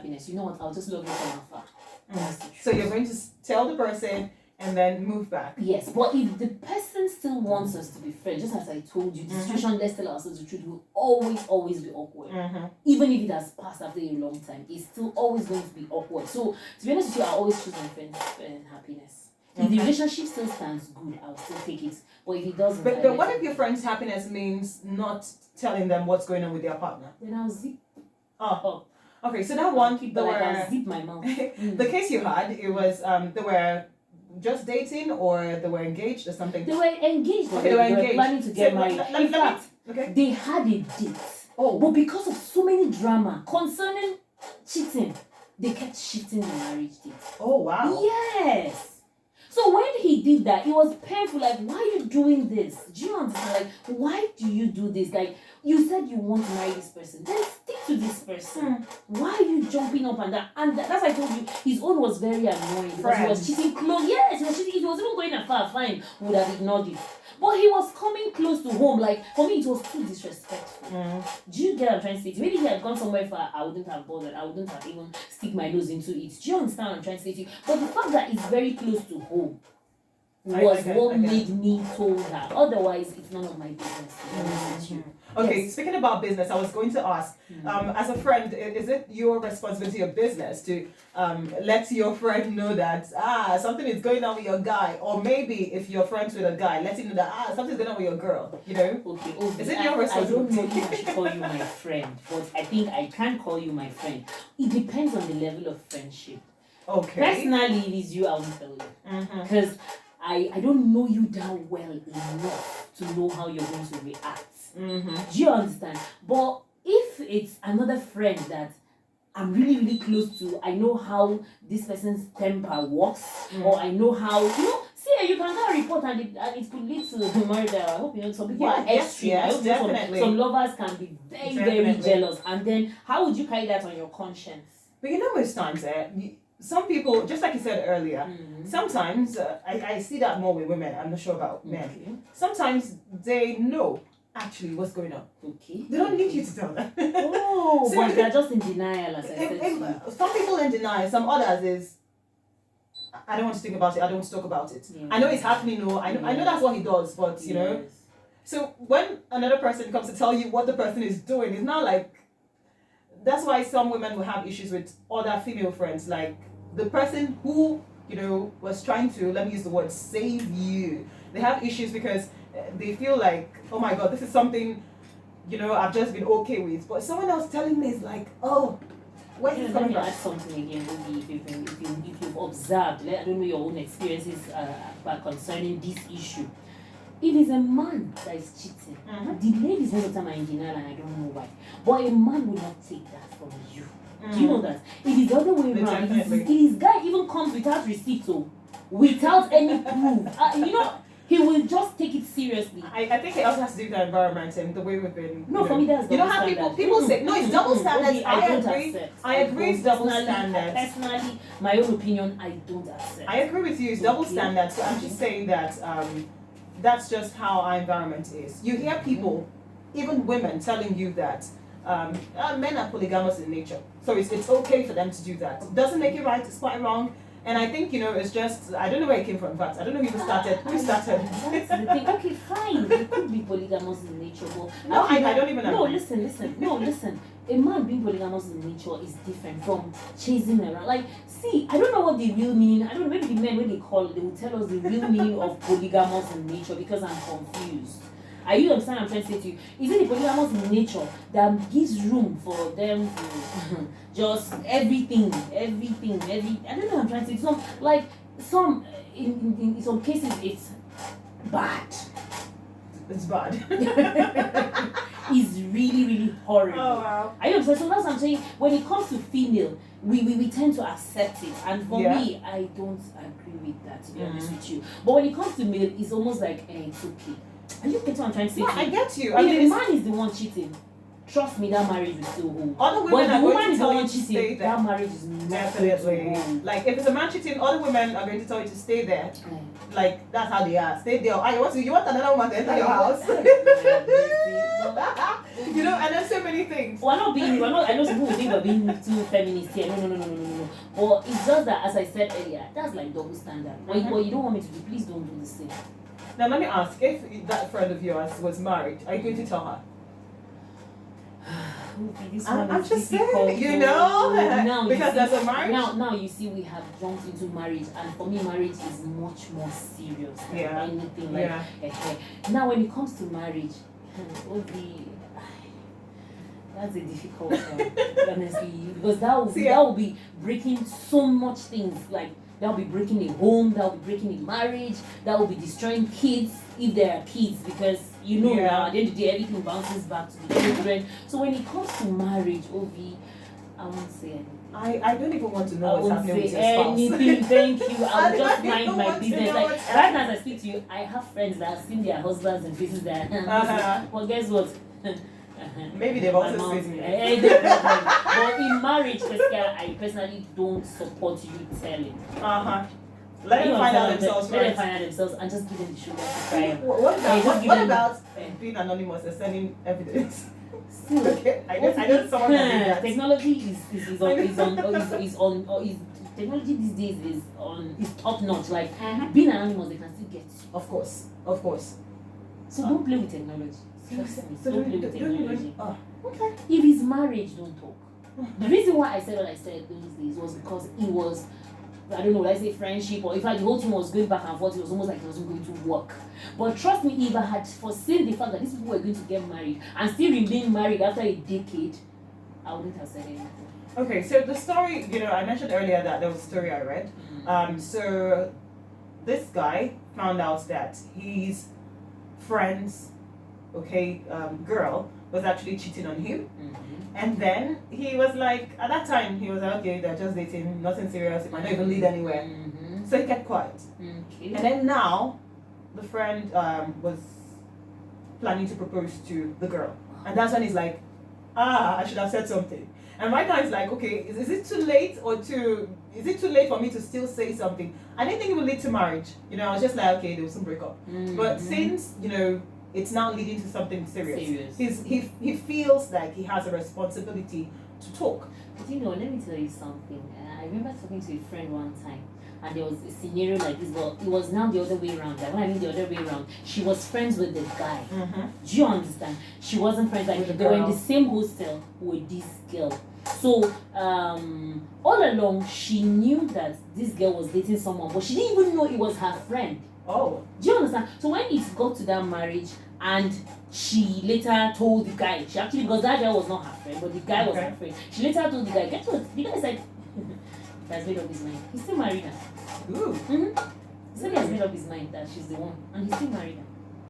happiness, you know what? I'll just love you from afar. That's the truth. So you're going to tell the person and then move back. Yes, but if the person still wants us to be friends, just as I told you, the situation, let's tell ourselves the truth, will always be awkward. Even if it has passed after a long time, it's still always going to be awkward. So, to be honest with you, I always choose my friends and happiness. If the relationship still stands good, I'll still take it. But if it doesn't, But what if your friend's happiness means not telling them what's going on with their partner? Then I'll zip. Oh. Okay, so that one, I'll zip my mouth. The case you had, it was they were just dating or they were engaged or something? They were engaged. Okay, they were engaged. Planning to get married. In fact, they had a date. Oh. But because of so many drama concerning cheating, they kept shifting the marriage date. Oh, wow. Yes. So when he did that, it was painful. Like, why are you doing this? Do you understand? Like, why do you do this? Like, you said you want to marry this person. Then stick to this person. Why are you jumping up and down? And that's why I told you, his own was very annoying. Because he was cheating close. Yes, he was cheating. If he was even going that far, fine, we would have ignored it. But he was coming close to home. Like, for me, it was too disrespectful. Do you get what I'm trying to say? Maybe he had gone somewhere far, I wouldn't have bothered. I wouldn't have even stick my nose into it. Do you understand what I'm trying to say to you? But the fact that it's very close to home was what made me told her. Otherwise, it's none of my business. Okay, Yes. speaking about business, I was going to ask, as a friend, is it your responsibility of business to let your friend know that something is going on with your guy, or maybe if you're friends with a guy, let him know that something's going on with your girl, you know? Okay, Is it your responsibility? I don't know if I should call you my friend, but I think I can call you my friend. It depends on the level of friendship. Okay. Personally, if it's you, I won't tell you. Because I don't know you that well enough to know how you're going to react. Do you understand? But if it's another friend that I'm really, really close to, I know how this person's temper works, or I know how, you can get a report and it could lead to murder. I hope you know some people are extreme. Yes, I hope definitely. some lovers can be very, very jealous. And then how would you carry that on your conscience? But you know, most times, some people, just like you said earlier, sometimes, I see that more with women, I'm not sure about men. Sometimes they know actually what's going on. Okay. They don't need you to tell them. Oh, So but they're just in denial, as I said to you. Some people in denial, some others is, I don't want to think about it, I don't want to talk about it. Yeah. I know it's happening, no, I know that's what he does, but you know. So when another person comes to tell you what the person is doing, it's not like, that's why some women will have issues with other female friends, like the person who, was trying to, let me use the word, save you. They have issues because they feel like, oh my God, this is something, I've just been okay with. But someone else telling me is like, oh, where's this coming from? Let me add something again, maybe if you've observed, I don't know your own experiences concerning this issue. If it's a man that is cheating, the ladies most of the time are in denial and I don't know why. But a man will not take that from you. Do you know that? It is the other way around. If his guy even comes without receipt, without any proof, he will just take it seriously. I think it also has to do with the environment and the way we've been. No, for me that's double standard. How people say no, it's double standards. I agree. It's double standards. Personally, my own opinion, I don't accept. I agree with you. It's double standards. So I'm just saying that that's just how our environment is. You hear people, even women, telling you that men are polygamous in nature, so it's okay for them to do that. It doesn't make it right. It's quite wrong. And I think, it's just, I don't know where it came from, in fact. I don't know who started. Who started? That's the thing. Okay, fine. They could be polygamous in nature, but... No, I don't even know. No, listen. No, listen. A man being polygamous in nature is different from chasing around. Like, see, I don't know what the real meaning... I don't know, maybe the men, when they call, they will tell us the real meaning of polygamous in nature because I'm confused. Are you understand what I'm trying to say to you? Is it the polygamous in nature that gives room for them to just everything? I don't know what I'm trying to say. In some cases it's bad. It's bad. It's really, really horrible. Oh wow. Are you understand? So that's what I'm saying. When it comes to female, we tend to accept it. And for me, I don't agree with that, to be honest with you. But when it comes to male, it's almost like it's okay. Are you getting what I'm trying to say? Yeah, I get you. If the man is the one cheating, trust me, that marriage will still hold. Other But women if are the going woman to is tell the you one to stay cheating, there. that marriage is not Definitely. going to hold. Like if it's a man cheating, other women are going to tell you to stay there. Like that's how they are. Stay there. You want another woman to enter your house. You know, and there's so many things. I know people think we're being too feminist here. No. But it's just that, as I said earlier, that's like double standard. What you don't want me to do, please don't do the same. Now let me ask, if that friend of yours was married, are you going to tell her? I'm just saying, you know, now because there's a marriage. Now you see, we have jumped into marriage, and for me, marriage is much more serious than anything like. Now, when it comes to marriage, that's a difficult one, honestly, because that will be breaking so much things. Like that will be breaking a home, that will be breaking a marriage, that will be destroying kids if there are kids, because now at the end of the day everything bounces back to the children. So when it comes to marriage, Ovi, I won't say anything. I don't even want to know what's happening with your spouse. I won't say anything. Thank you. I'll just mind my business. Like right now, as I speak to you, I have friends that have seen their husbands in places that. Well, guess what? Maybe they've also seen me. But in marriage, I personally don't support you telling. Let them find out themselves. Let them find out themselves and just give them the sugar to try. What about being anonymous and sending evidence? Okay, I know someone can do that. Technology technology these days is top notch. Like being anonymous, they can still get you. Of course. So don't play with technology. Trust me. Don't play with technology. Okay. If it's marriage, don't talk. The reason why I said what I said those days was because it was, I don't know, let's say friendship, or in fact the whole thing was going back and forth. It was almost like it wasn't going to work. But trust me, if I had foreseen the fact that these people were going to get married and still remain married after a decade, I wouldn't have said anything. Okay, so the story, I mentioned earlier that there was a story I read. So this guy found out that his friend's girl was actually cheating on him. And then he was like, at that time, he was like, okay, they're just dating, nothing serious, it might not even lead anywhere. So he kept quiet. And then now, the friend was planning to propose to the girl. And that's when he's like, I should have said something. And right now he's like, okay, is it too late for me to still say something? I didn't think it would lead to marriage. I was just like, okay, there was some breakup. But since, it's now leading to something serious. He feels like he has a responsibility to talk. But let me tell you something. I remember talking to a friend one time, and there was a scenario like this. Well, it was now the other way around. Like, when I mean the other way around, she was friends with the guy. Do you understand? She wasn't friends like they were in the same hostel with this girl. So all along she knew that this girl was dating someone, but she didn't even know it was her friend. Oh. Do you understand? So when it got to that marriage, and she later told the guy, because that girl was not her friend, but the guy was her friend. She later told the guy, guess what? The guy said, he has made up his mind. He's still married her. Ooh. He said he has made up his mind that she's the one, and he's still married her.